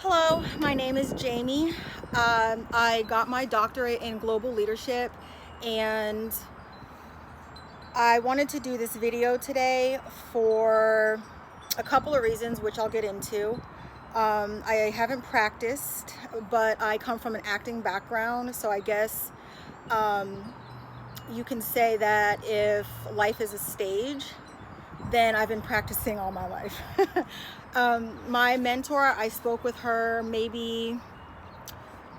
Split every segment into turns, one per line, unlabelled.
Hello, my name is Jamie. I got my doctorate in global leadership, and I wanted to do this video today for a couple of reasons, which I'll get into. I haven't practiced, but I come from an acting background, so I guess you can say that if life is a stage, then I've been practicing all my life. My mentor, I spoke with her maybe,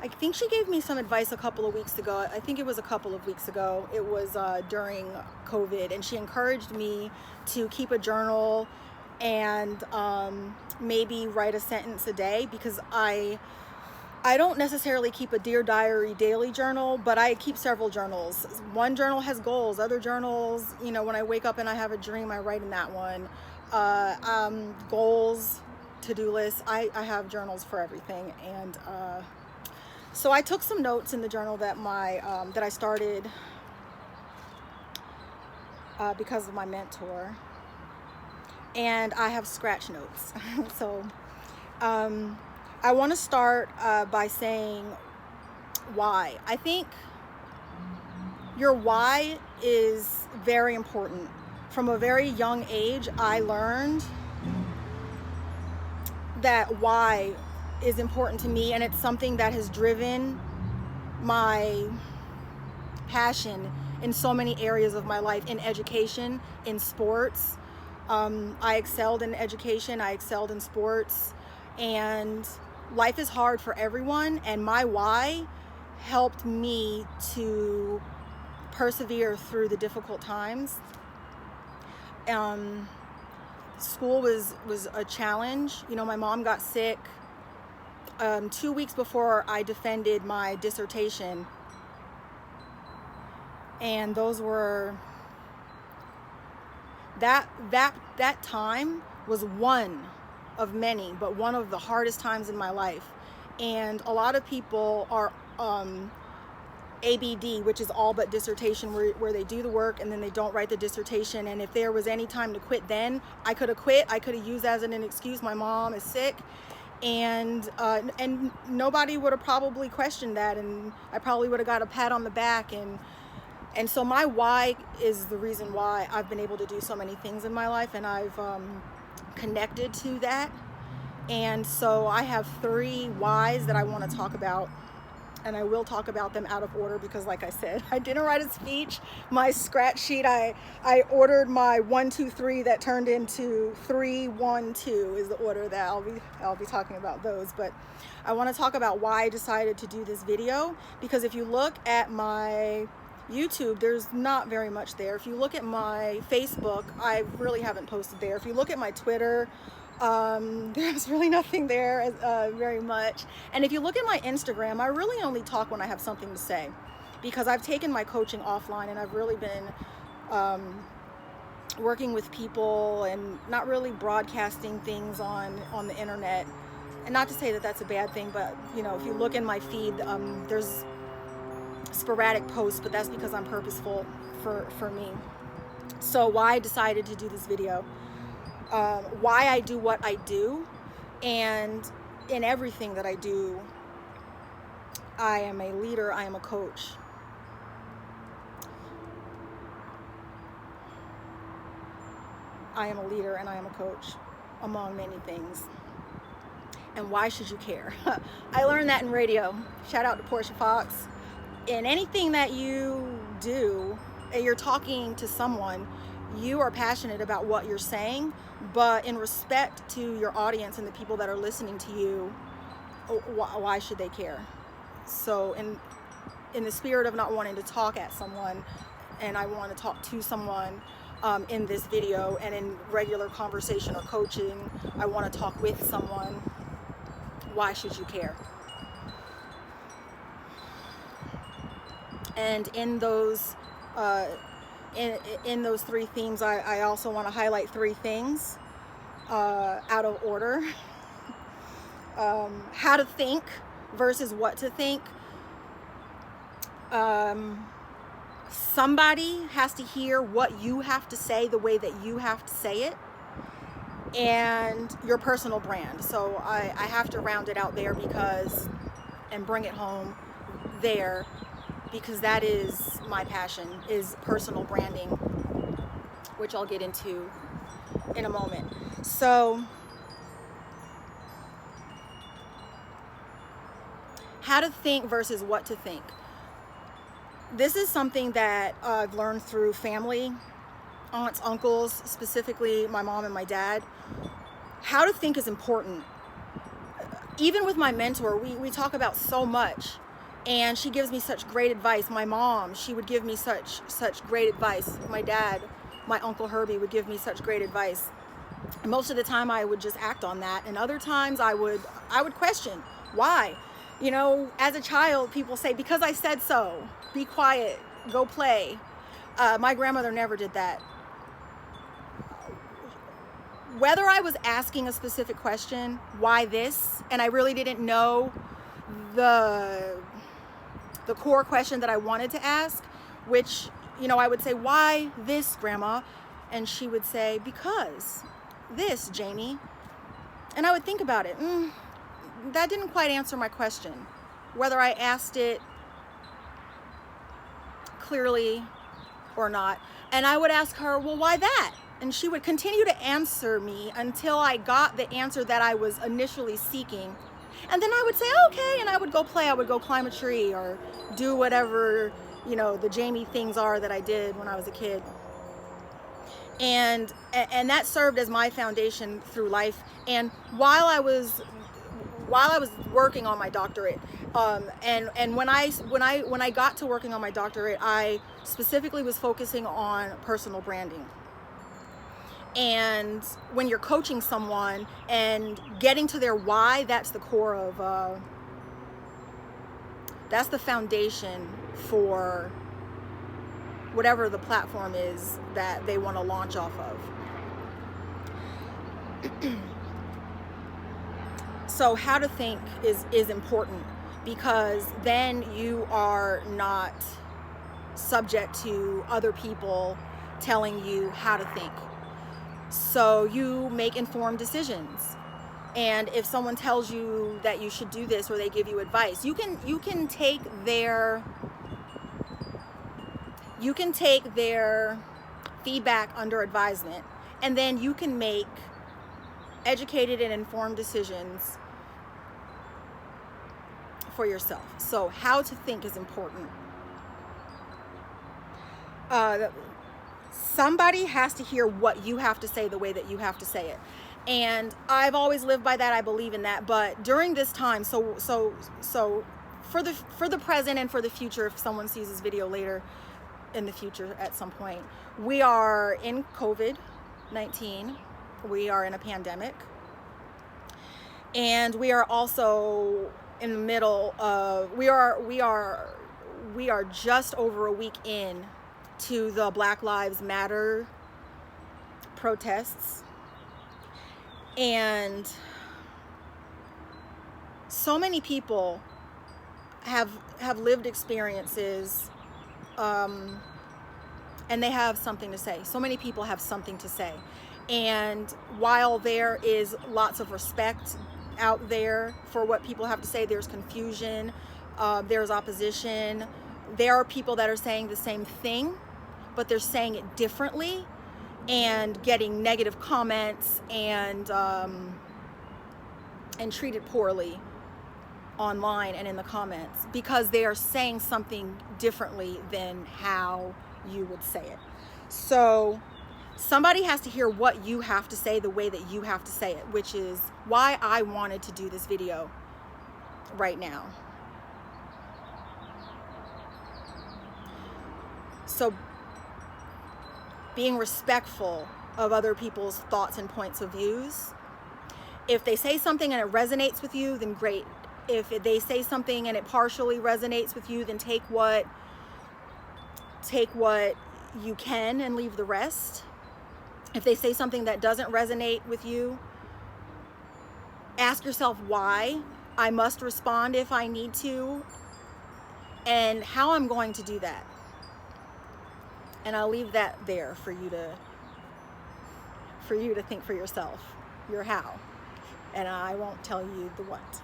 I think she gave me some advice a couple of weeks ago. I think it was a couple of weeks ago. It was during COVID, and she encouraged me to keep a journal and maybe write a sentence a day, because I don't necessarily keep a Dear Diary daily journal, but I keep several journals. One journal has goals, other journals, when I wake up and I have a dream, I write in that one. Goals, to-do lists, I have journals for everything. And so I took some notes in the journal that I started because of my mentor. And I have scratch notes. So I want to start by saying why. I think your why is very important. From a very young age, I learned that why is important to me, and it's something that has driven my passion in so many areas of my life, in education, in sports. I excelled in education, I excelled in sports, and life is hard for everyone, and my why helped me to persevere through the difficult times. School was a challenge. My mom got sick 2 weeks before I defended my dissertation, and those were that time was one of many, but one of the hardest times in my life. And a lot of people are ABD, which is all but dissertation, where they do the work and then they don't write the dissertation. And if there was any time to quit, then I could have quit. I could have used as an excuse, my mom is sick, and nobody would have probably questioned that, and I probably would have got a pat on the back. And so my why is the reason why I've been able to do so many things in my life, and I've connected to that. And so I have 3 whys that I want to talk about, and I will talk about them out of order because, like I said, I didn't write a speech. My scratch sheet, I ordered my 1 2 3 that turned into 3 1 2 is the order that I'll be talking about those. But I want to talk about why I decided to do this video, because if you look at my YouTube, there's not very much there. If you look at my Facebook, I really haven't posted there. If you look at my Twitter, there's really nothing there very much. And if you look at my Instagram, I really only talk when I have something to say, because I've taken my coaching offline, and I've really been working with people and not really broadcasting things on the internet. And not to say that that's a bad thing, but if you look in my feed, there's sporadic posts, but that's because I'm purposeful for me. So why I decided to do this video, why I do what I do, and in everything that I do, I am a leader, I am a coach. I am a leader and I am a coach, among many things. And why should you care? I learned that in radio. Shout out to Portia Fox. In anything that you do, you're talking to someone, you are passionate about what you're saying, but in respect to your audience and the people that are listening to you, why should they care? So in the spirit of not wanting to talk at someone, and I want to talk to someone in this video, and in regular conversation or coaching, I want to talk with someone. Why should you care? And in those in those 3 themes, I also want to highlight 3 things out of order. How to think versus what to think. Somebody has to hear what you have to say the way that you have to say it. and your personal brand. So I have to round it out there and bring it home there, because that is my passion, is personal branding, which I'll get into in a moment. So how to think versus what to think. This is something that I've learned through family, aunts, uncles, specifically my mom and my dad. How to think is important. Even with my mentor, we talk about so much, and she gives me such great advice. My mom, she would give me such great advice. My dad, my Uncle Herbie, would give me such great advice. And most of the time I would just act on that, and other times I would question why. You know, as a child, people say, because I said so, be quiet, go play. My grandmother never did that. Whether I was asking a specific question, why this, and I really didn't know the core question that I wanted to ask, which, you know, I would say, why this, Grandma? And she would say, because this, Jamie. And I would think about it. That didn't quite answer my question, whether I asked it clearly or not. And I would ask her, well, why that? And she would continue to answer me until I got the answer that I was initially seeking. And then I would say, okay, and I would go play. I would go climb a tree or do whatever, you know, the Jamie things are that I did when I was a kid. And that served as my foundation through life. And while I was working on my doctorate, and when I got to working on my doctorate, I specifically was focusing on personal branding. And when you're coaching someone and getting to their why, that's the core of, that's the foundation for whatever the platform is that they want to launch off of. So how to think is important, because then you are not subject to other people telling you how to think. So you make informed decisions. And if someone tells you that you should do this, or they give you advice, you can take their feedback under advisement, and then you can make educated and informed decisions for yourself. So how to think is important. Somebody has to hear what you have to say the way that you have to say it. And I've always lived by that. I believe in that. But during this time, so for the present and for the future, if someone sees this video later in the future at some point, we are in COVID-19. We are in a pandemic. And we are also in the middle of, we are just over a week in to the Black Lives Matter protests. And so many people have lived experiences, and they have something to say. So many people have something to say. And while there is lots of respect out there for what people have to say, there's confusion, there's opposition. There are people that are saying the same thing, but they're saying it differently, and getting negative comments and treated poorly online and in the comments, because they are saying something differently than how you would say it. So somebody has to hear what you have to say the way that you have to say it, which is why I wanted to do this video right now. So being respectful of other people's thoughts and points of views. If they say something and it resonates with you, then great. If they say something and it partially resonates with you, then take what you can and leave the rest. If they say something that doesn't resonate with you, ask yourself why. I must respond if I need to, and how I'm going to do that. And I'll leave that there for you to think for yourself. your how. And I won't tell you the what.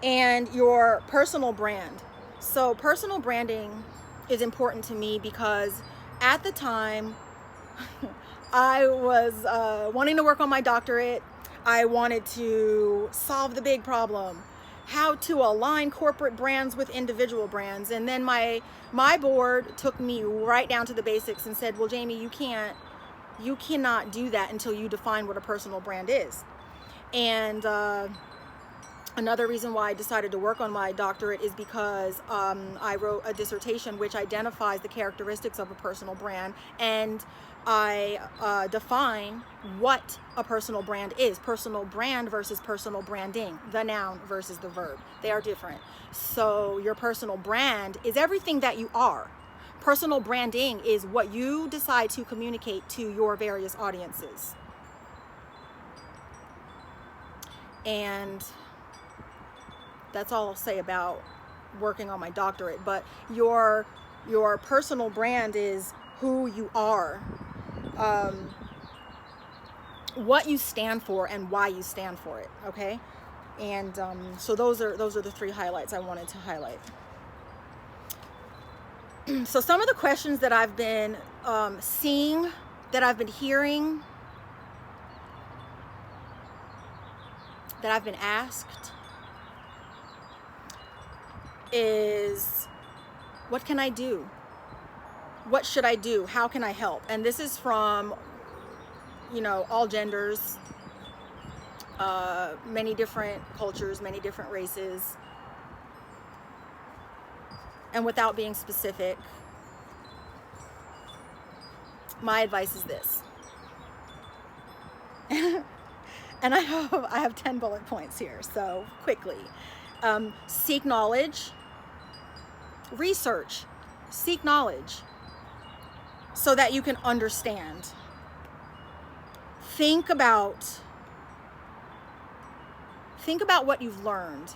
And your personal brand. So personal branding is important to me because at the time I was wanting to work on my doctorate. I wanted to solve the big problem, how to align corporate brands with individual brands. And then my board took me right down to the basics and said, well, Jamie, you cannot do that until you define what a personal brand is. And another reason why I decided to work on my doctorate is because I wrote a dissertation which identifies the characteristics of a personal brand, and I define what a personal brand is. Personal brand versus personal branding, the noun versus the verb. They are different. So your personal brand is everything that you are. Personal branding is what you decide to communicate to your various audiences. And that's all I'll say about working on my doctorate. But your personal brand is who you are, what you stand for, and why you stand for it. Okay, and so those are the three highlights I wanted to highlight. So some of the questions that I've been seeing, that I've been hearing, that I've been asked is, what can I do? What should I do? How can I help? And this is from, all genders, many different cultures, many different races. And without being specific, my advice is this. And I have 10 bullet points here, so quickly. Seek knowledge. Research. Seek knowledge so that you can understand. Think about what you've learned,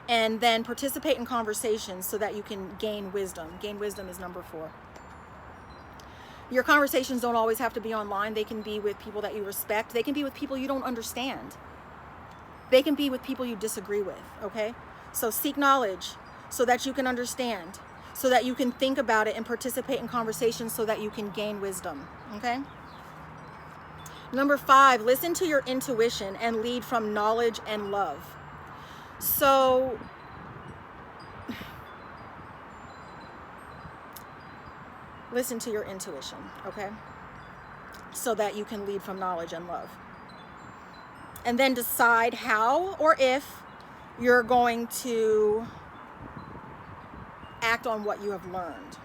and then participate in conversations so that you can gain wisdom. Gain wisdom is number 4. Your conversations don't always have to be online. They can be with people that you respect. They can be with people you don't understand. They can be with people you disagree with, okay? So seek knowledge so that you can understand, so that you can think about it and participate in conversations so that you can gain wisdom, okay? Number 5, listen to your intuition and lead from knowledge and love. So listen to your intuition, okay? So that you can lead from knowledge and love. And then decide how or if you're going to act on what you have learned.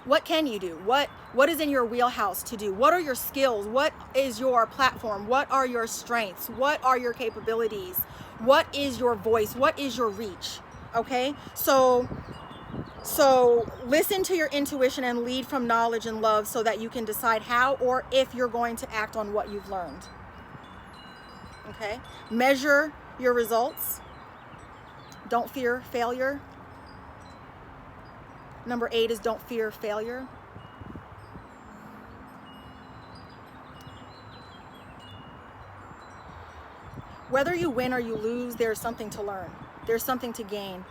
What can you do? What is in your wheelhouse to do? What are your skills? What is your platform? What are your strengths? What are your capabilities? What is your voice? What is your reach? Okay? So listen to your intuition and lead from knowledge and love so that you can decide how or if you're going to act on what you've learned. Okay? Measure your results. Don't fear failure. Number 8 is don't fear failure. Whether you win or you lose, there's something to learn. There's something to gain.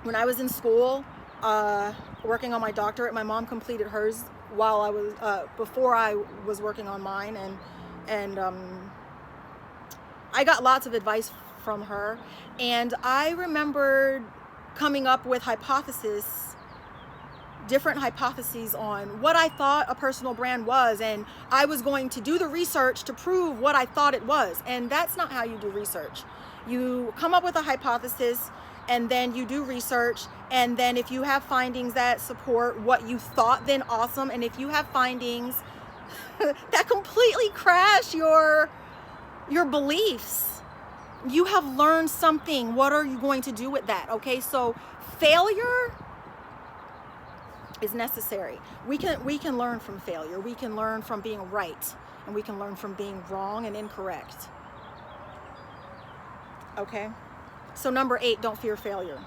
When I was in school, working on my doctorate, my mom completed hers while I was before I was working on mine, and I got lots of advice from her, and I remembered coming up with different hypotheses on what I thought a personal brand was, and I was going to do the research to prove what I thought it was. And that's not how you do research. You come up with a hypothesis, and then you do research, and then if you have findings that support what you thought, then awesome. And if you have findings that completely crash your beliefs, you have learned something. What are you going to do with that? Okay, so failure is necessary. We can learn from failure. We can learn from being right, and we can learn from being wrong and incorrect. Okay, so number 8, don't fear failure.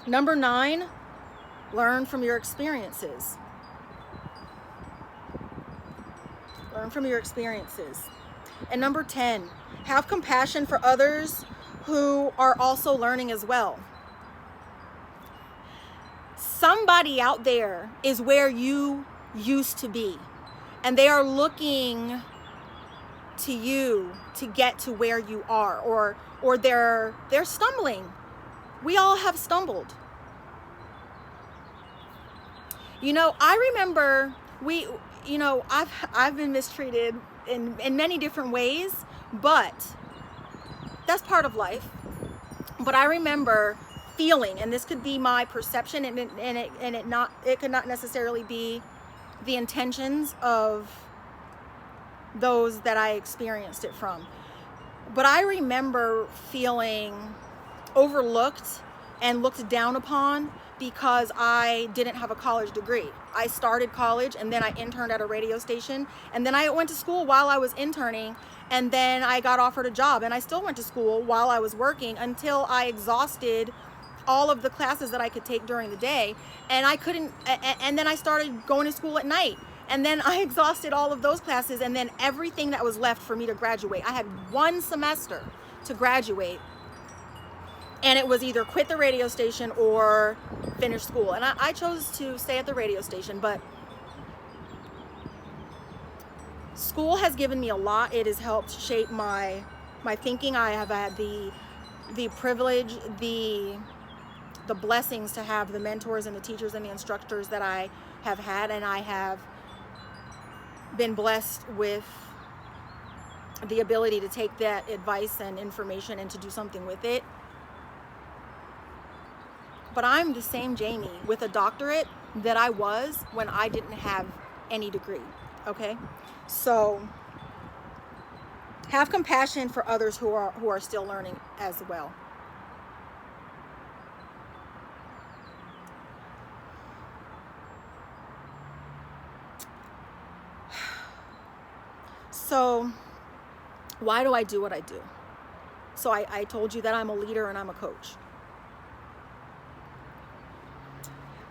Number 9, Learn from your experiences. Learn from your experiences. And number 10, have compassion for others who are also learning as well. Somebody out there is where you used to be, and they are looking to you to get to where you are, or they're stumbling. We all have stumbled. You know, I remember I've been mistreated in many different ways, but that's part of life. But I remember feeling, and this could be my perception, and it could not necessarily be the intentions of those that I experienced it from. But I remember feeling overlooked and looked down upon because I didn't have a college degree. I started college, and then I interned at a radio station, and then I went to school while I was interning, and then I got offered a job, and I still went to school while I was working until I exhausted all of the classes that I could take during the day, and I couldn't, and then I started going to school at night, and then I exhausted all of those classes, and then everything that was left for me to graduate. I had 1 semester to graduate, and it was either quit the radio station or finish school. And I chose to stay at the radio station, but school has given me a lot. It has helped shape my thinking. I have had the privilege, the blessings to have the mentors and the teachers and the instructors that I have had, and I have been blessed with the ability to take that advice and information and to do something with it. But I'm the same Jamie with a doctorate that I was when I didn't have any degree, okay? So have compassion for others who are still learning as well. So why do I do what I do? So I told you that I'm a leader and I'm a coach.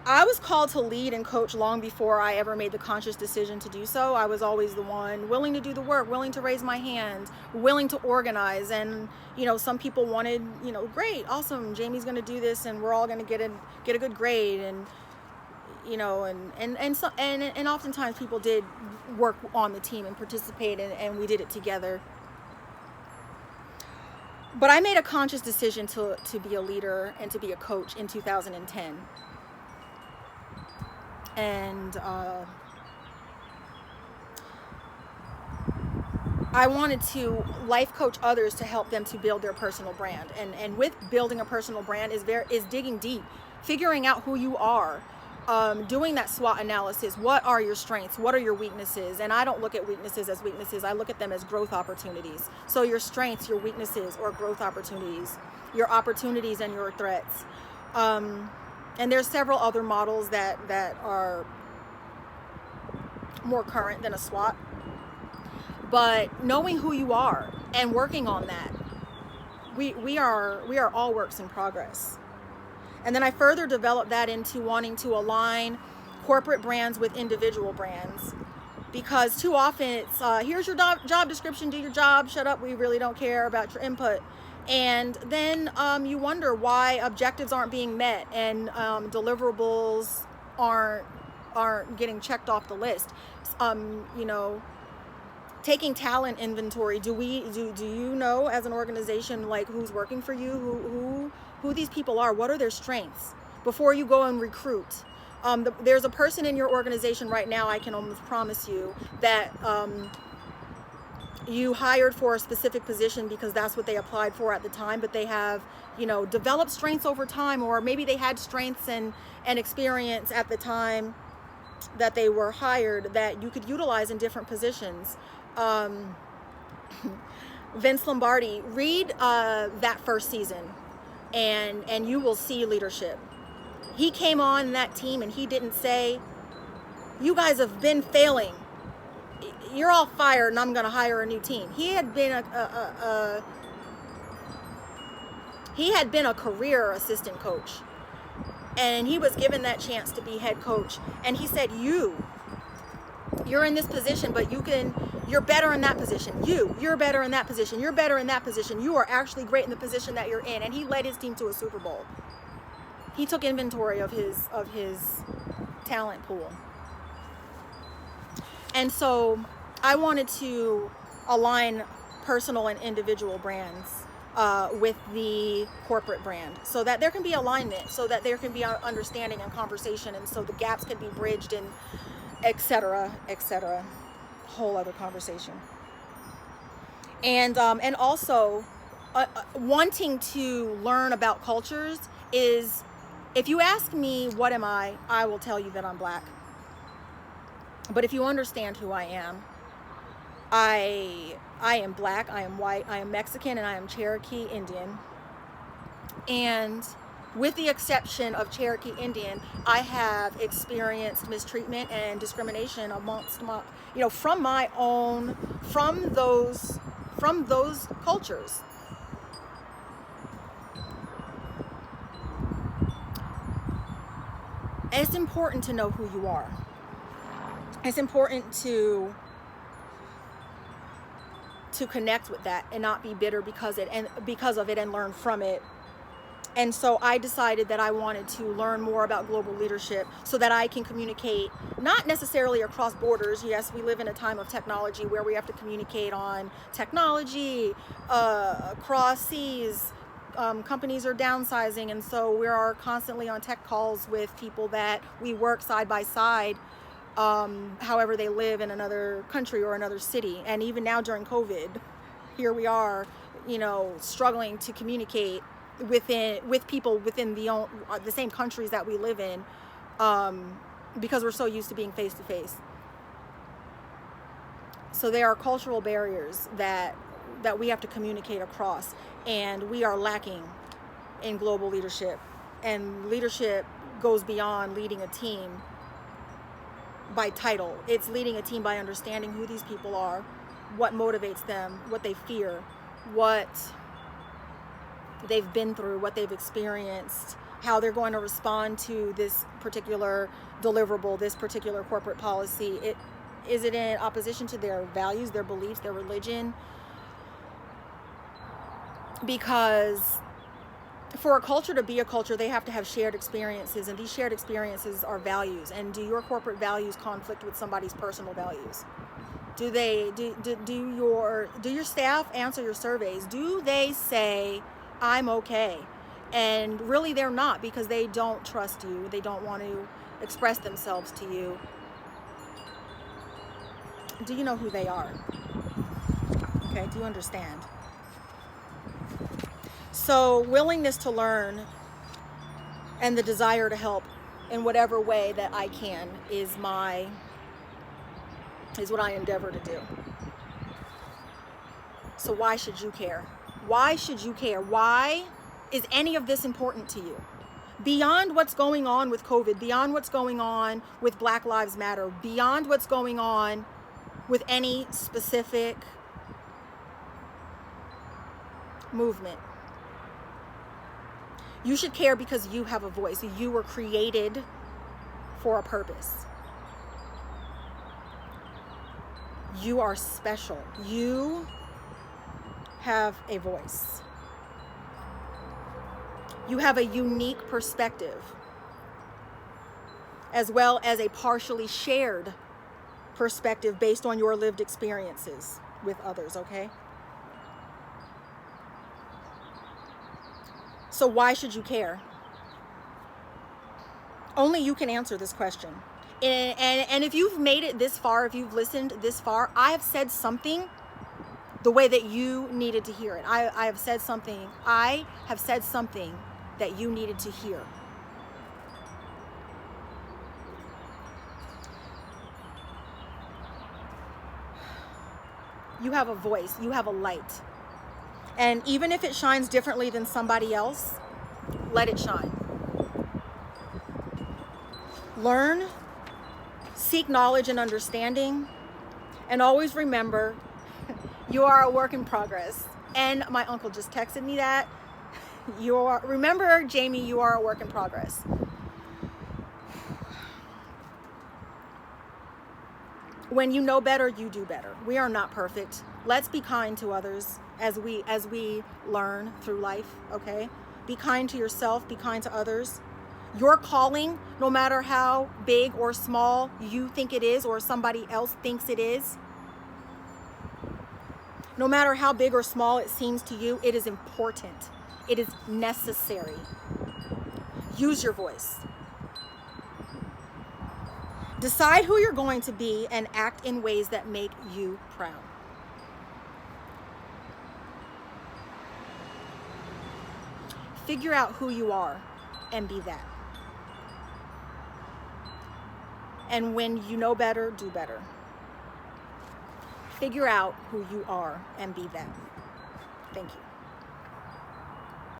I was called to lead and coach long before I ever made the conscious decision to do so. I was always the one willing to do the work, willing to raise my hand, willing to organize. And, some people wanted, great, awesome, Jamie's going to do this and we're all going to get a good grade. And, and oftentimes people did work on the team and participate, and we did it together. But I made a conscious decision to be a leader and to be a coach in 2010. And I wanted to life coach others to help them to build their personal brand. And with building a personal brand is digging deep, figuring out who you are, doing that SWOT analysis. What are your strengths? What are your weaknesses? And I don't look at weaknesses as weaknesses. I look at them as growth opportunities. So your strengths, your weaknesses, or growth opportunities, your opportunities and your threats. And there's several other models that are more current than a SWOT. But knowing who you are and working on that, we are all works in progress. And then I further developed that into wanting to align corporate brands with individual brands, because too often it's here's your job description, do your job, shut up, we really don't care about your input. And then you wonder why objectives aren't being met and deliverables aren't getting checked off the list. Taking talent inventory. Do you know as an organization, like, who's working for you, who these people are, what are their strengths before you go and recruit? There's a person in your organization right now, I can almost promise you, that you hired for a specific position because that's what they applied for at the time, but they have, developed strengths over time, or maybe they had strengths and experience at the time that they were hired that you could utilize in different positions. Vince Lombardi, read that first season and you will see leadership. He came on that team and he didn't say, you guys have been failing, you're all fired and I'm going to hire a new team. He had been a career assistant coach, And he was given that chance to be head coach. And he said, you're in this position, but you're better in that position. You're better in that position. You're better in that position. You are actually great in the position that you're in. And he led his team to a Super Bowl. He took inventory of his talent pool. And so I wanted to align personal and individual brands with the corporate brand, so that there can be alignment, so that there can be understanding and conversation, and so the gaps can be bridged, and etc. Whole other conversation. And also wanting to learn about cultures is, if you ask me what am I will tell you that I'm Black. But if you understand who I am, I am Black, I am white, I am Mexican, and I am Cherokee Indian. And with the exception of Cherokee Indian, I have experienced mistreatment and discrimination amongst my, from those cultures. It's important to know who you are. It's important to connect with that and not be bitter because of it and learn from it. And so I decided that I wanted to learn more about global leadership so that I can communicate, not necessarily across borders. Yes, we live in a time of technology where we have to communicate on technology across seas. Companies are downsizing, and so we are constantly on tech calls with people that we work side by side. However they live in another country or another city. And even now during COVID, here we are, struggling to communicate with people within the same countries that we live in, because we're so used to being face to face. So there are cultural barriers that we have to communicate across, and we are lacking in global leadership. And leadership goes beyond leading a team by title. It's leading a team by understanding who these people are, what motivates them, what they fear, what they've been through, what they've experienced, how they're going to respond to this particular deliverable, this particular corporate policy. Is it in opposition to their values, their beliefs, their religion? Because for a culture to be a culture, they have to have shared experiences, and these shared experiences are values. And do your corporate values conflict with somebody's personal values? Do your staff answer your surveys? Do they say, I'm okay? And really they're not, because they don't trust you. They don't want to express themselves to you. Do you know who they are? Okay, do you understand? So willingness to learn and the desire to help in whatever way that I can is what I endeavor to do. So why should you care? Why should you care? Why is any of this important to you? Beyond what's going on with COVID, beyond what's going on with Black Lives Matter, beyond what's going on with any specific movement. You should care because you have a voice. You were created for a purpose. You are special. You have a voice. You have a unique perspective, as well as a partially shared perspective based on your lived experiences with others, okay? So why should you care? Only you can answer this question. And if you've made it this far, if you've listened this far, I have said something the way that you needed to hear it. I have said something that you needed to hear. You have a voice, you have a light. And even if it shines differently than somebody else, let it shine. Learn, seek knowledge and understanding, and always remember, you are a work in progress. And my uncle just texted me that. Remember, Jamie, you are a work in progress. When you know better, you do better. We are not perfect. Let's be kind to others as we learn through life, okay? Be kind to yourself, be kind to others. Your calling, no matter how big or small you think it is or somebody else thinks it is, no matter how big or small it seems to you, it is important. It is necessary. Use your voice. Decide who you're going to be and act in ways that make you proud. Figure out who you are and be that. And when you know better, do better. Figure out who you are and be that. Thank you.